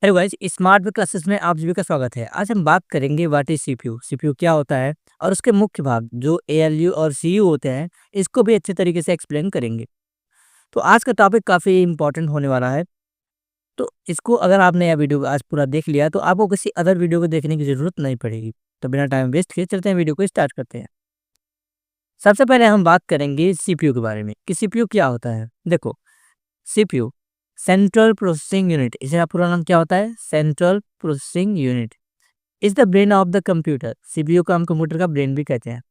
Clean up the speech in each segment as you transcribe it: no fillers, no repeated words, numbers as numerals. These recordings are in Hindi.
Hello guys, smart way classes में आप सभी का स्वागत है। आज हम बात करेंगे व्हाट इज सीपीयू। सीपीयू क्या होता है और उसके मुख्य भाग जो एएलयू और सीयू होते हैं, इसको भी अच्छे तरीके से एक्सप्लेन करेंगे। तो आज का टॉपिक काफ़ी इंपॉर्टेंट होने वाला है। तो इसको अगर आपने यह वीडियो आज पूरा देख लिया तो आपको किसी अदर वीडियो को देखने की ज़रूरत नहीं पड़ेगी। तो बिना टाइम वेस्ट किए चलते हैं, वीडियो को स्टार्ट करते हैं। सबसे पहले हम बात करेंगे सीपीयू के बारे में कि सीपीयू क्या होता है। देखो, सीपीयू सेंट्रल प्रोसेसिंग यूनिट, इसे आप पूरा नाम क्या होता है? Central processing unit is the brain of the computer. CPU को हम कंप्यूटर का ब्रेन भी कहते हैं।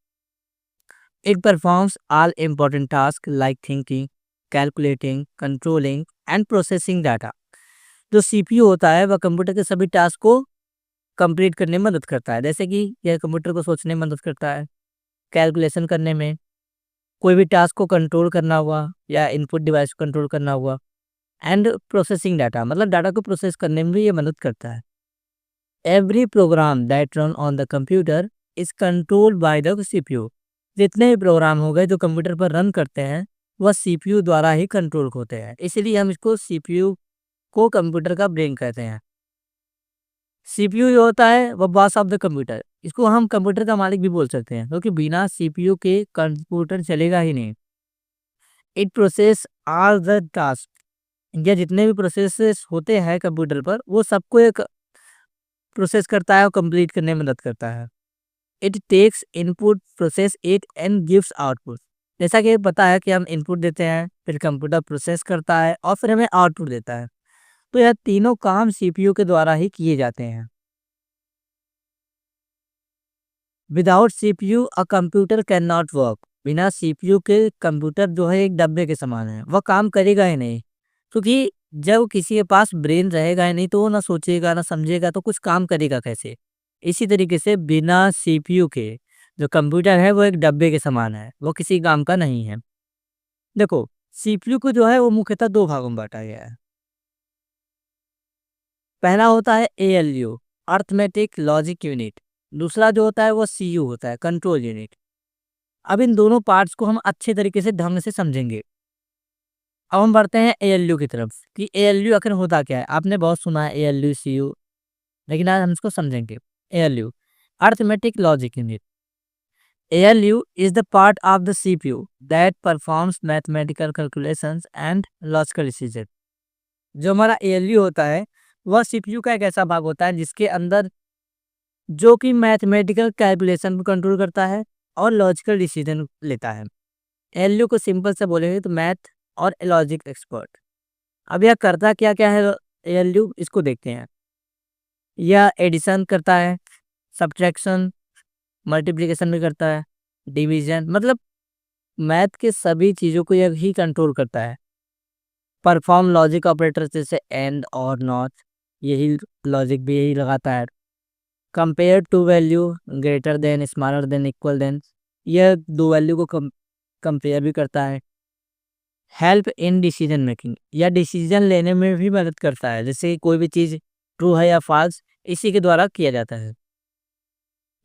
It performs all important task like thinking, calculating, controlling and processing data. जो सीपीयू होता है वह कंप्यूटर के सभी टास्क को कंप्लीट करने में मदद करता है। जैसे कि यह कंप्यूटर को सोचने में मदद करता है, कैलकुलेशन करने में, कोई भी टास्क को कंट्रोल करना हुआ या इनपुट डिवाइस को कंट्रोल करना हुआ, एंड प्रोसेसिंग डाटा मतलब डाटा को प्रोसेस करने में भी ये मदद करता है। Every programme that run on the computer is controlled by the CPU. जितने भी प्रोग्राम हो गए जो कंप्यूटर पर रन करते हैं वह सीपीयू द्वारा ही कंट्रोल होते हैं, इसलिए हम इसको सीपीयू को कंप्यूटर का ब्रेन कहते हैं। सीपीयू जो होता है वह बॉस ऑफ द कंप्यूटर, इसको हम कंप्यूटर का मालिक भी बोल सकते हैं, क्योंकि बिना सीपीयू के कंप्यूटर चलेगा ही नहीं। It process all the task, या जितने भी प्रोसेसेस होते हैं कंप्यूटर पर वो सबको एक प्रोसेस करता है और कंप्लीट करने में मदद करता है। It takes input, process it and gives output. जैसा कि पता है कि हम इनपुट देते हैं, फिर कंप्यूटर प्रोसेस करता है और फिर हमें आउटपुट देता है। तो यह तीनों काम सीपीयू के द्वारा ही किए जाते हैं। Without CPU a computer can not work. बिना सीपीयू के कंप्यूटर जो है एक डब्बे के समान है, वह काम करेगा ही नहीं। क्योंकि जब किसी के पास ब्रेन रहेगा ही नहीं तो वो ना सोचेगा ना समझेगा, तो कुछ काम करेगा कैसे? इसी तरीके से बिना सीपीयू के जो कंप्यूटर है वो एक डब्बे के समान है, वो किसी काम का नहीं है। देखो, सीपीयू को जो है वो मुख्यतः दो भागों में बांटा गया है। पहला होता है एएलयू, अर्थमेटिक लॉजिक यूनिट। दूसरा जो होता है वो सीयू होता है, कंट्रोल यूनिट। अब इन दोनों पार्ट्स को हम अच्छे तरीके से ढंग से समझेंगे। अब हम बढ़ते हैं एएलयू की तरफ कि एएलयू आखिर होता क्या है। आपने बहुत सुना है एएलयू, सीयू, लेकिन आज हम इसको समझेंगे। ALU arithmetic logic unit. ALU is the part of the CPU that performs mathematical calculations and logical decision। जो हमारा ALU होता है वह CPU का एक ऐसा भाग होता है जिसके अंदर जो कि मैथमेटिकल कैलकुलेशन को कंट्रोल करता है और लॉजिकल डिसीजन लेता है। ALU को सिंपल से बोलेंगे तो मैथ और लॉजिक एक्सपर्ट। अब यह करता क्या क्या है ALU, इसको देखते हैं। यह एडिशन करता है, सब्ट्रैक्शन, मल्टीप्लिकेशन भी करता है, डिवीजन, मतलब मैथ के सभी चीज़ों को यह ही कंट्रोल करता है। परफॉर्म लॉजिक ऑपरेटर जैसे एंड और नॉट, यही लॉजिक भी यही लगाता है। Compare to value, greater than, smaller than, equal than, यह दो वैल्यू को कंपेयर भी करता है। हेल्प इन डिसीजन मेकिंग, या डिसीजन लेने में भी मदद करता है, जैसे कोई भी चीज़ ट्रू है या फॉल्स इसी के द्वारा किया जाता है।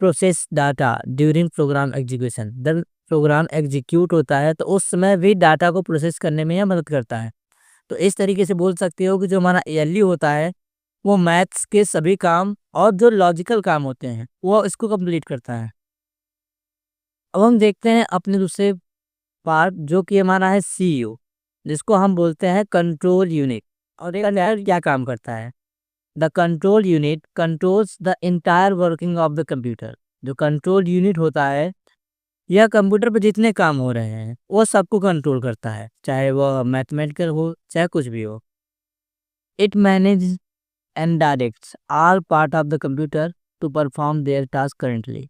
Process data during program execution, जब प्रोग्राम एग्जीक्यूट होता है तो उस समय भी डाटा को प्रोसेस करने में यह मदद करता है। तो इस तरीके से बोल सकते हो कि जो हमारा एएलयू होता है वो मैथ्स के सभी काम और जो लॉजिकल काम होते हैं वो इसको कंप्लीट करता है। अब हम देखते हैं अपने दूसरे पार्ट जो कि हमारा है सीयू, जिसको हम बोलते हैं कंट्रोल यूनिट। और एक क्या काम करता है? The control unit controls the entire working of the computer. जो कंट्रोल यूनिट होता है यह कंप्यूटर पे जितने काम हो रहे हैं वो सबको कंट्रोल करता है, चाहे वह मैथमेटिकल हो चाहे कुछ भी हो। It manage and directs all part of the computer to perform their task currently.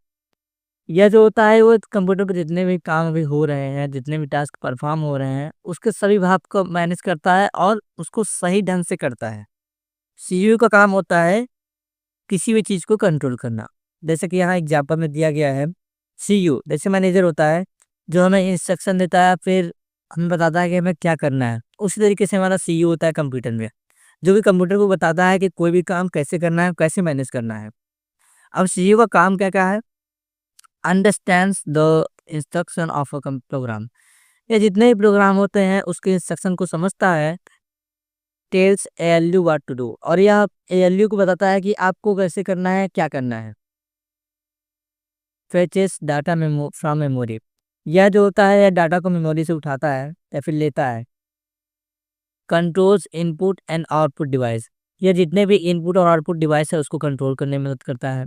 यह जो होता है वो कंप्यूटर पे जितने भी काम भी हो रहे हैं, जितने भी टास्क परफॉर्म हो रहे हैं उसके सभी भाग को मैनेज करता है और उसको सही ढंग से करता है। सीयू का काम होता है किसी भी चीज़ को कंट्रोल करना। जैसे कि यहाँ एग्जाम्पल में दिया गया है, सीयू जैसे मैनेजर होता है जो हमें इंस्ट्रक्शन देता है, फिर हमें बताता है कि हमें क्या करना है। उसी तरीके से हमारा सीयू होता है कंप्यूटर में, जो कि कंप्यूटर को बताता है कि कोई भी काम कैसे करना है, कैसे मैनेज करना है। अब सीयू का काम क्या क्या है? Understands the instruction of a program, ये जितने भी प्रोग्राम होते हैं उसके इंस्ट्रक्शन को समझता है tells ALU what to do, और यह ALU को बताता है कि आपको कैसे करना है, क्या करना है। फेचेस डाटा फ्रॉम मेमोरी, यह जो होता है यह डाटा को मेमोरी से उठाता है या फिर लेता है। Controls input and output device, यह जितने भी इनपुट और आउटपुट डिवाइस है उसको कंट्रोल करने में मदद करता है।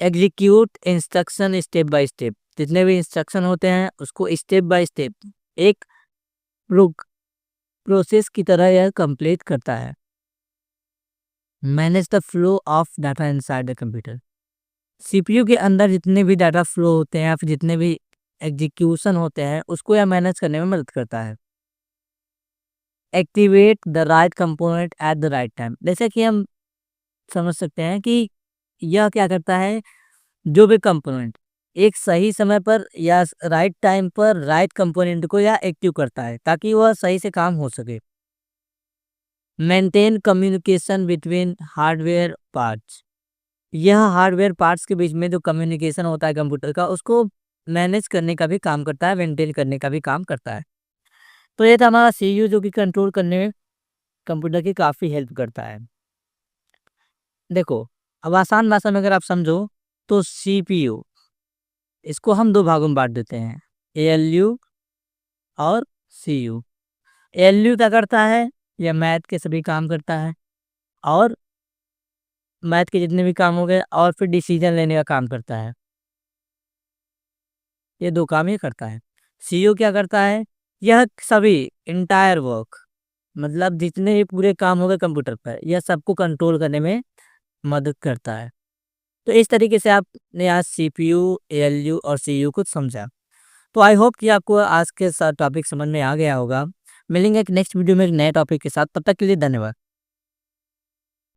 Execute instruction step by step, जितने भी इंस्ट्रक्शन होते हैं उसको स्टेप बाय स्टेप एक प्रोसेस की तरह यह कंप्लीट करता है। Manage the flow of data inside the computer, CPU के अंदर जितने भी डाटा फ्लो होते हैं या फिर जितने भी एग्जीक्यूशन होते हैं उसको यह मैनेज करने में मदद करता है। Activate the right component at the right time, जैसे कि हम समझ सकते हैं कि यह क्या करता है, जो भी कंपोनेंट एक सही समय पर या राइट टाइम पर राइट कंपोनेंट को यह एक्टिव करता है ताकि वह सही से काम हो सके। Maintain communication between hardware parts, यह हार्डवेयर पार्ट्स के बीच में जो कम्युनिकेशन होता है कंप्यूटर का उसको मैनेज करने का भी काम करता है, मेंटेन करने का भी काम करता है। तो ये था हमारा CPU जो कि कंट्रोल करने में कंप्यूटर की काफ़ी हेल्प करता है। देखो, अब आसान भाषा में अगर आप समझो तो CPU इसको हम दो भागों में बांट देते हैं, ALU और CU। ALU क्या करता है, यह मैथ के सभी काम करता है और मैथ के जितने भी काम हो गए और फिर डिसीजन लेने का काम करता है, ये दो काम ये करता है। CEO क्या करता है, यह सभी इंटायर वर्क मतलब जितने भी पूरे काम हो गए कंप्यूटर पर यह सबको कंट्रोल करने में मदद करता है। तो इस तरीके से आपने आज CPU, ALU और CU को समझा। तो आई होप कि आपको आज के साथ टॉपिक समझ में आ गया होगा। मिलेंगे एक नेक्स्ट वीडियो में एक नए टॉपिक के साथ, तब तक के लिए धन्यवाद।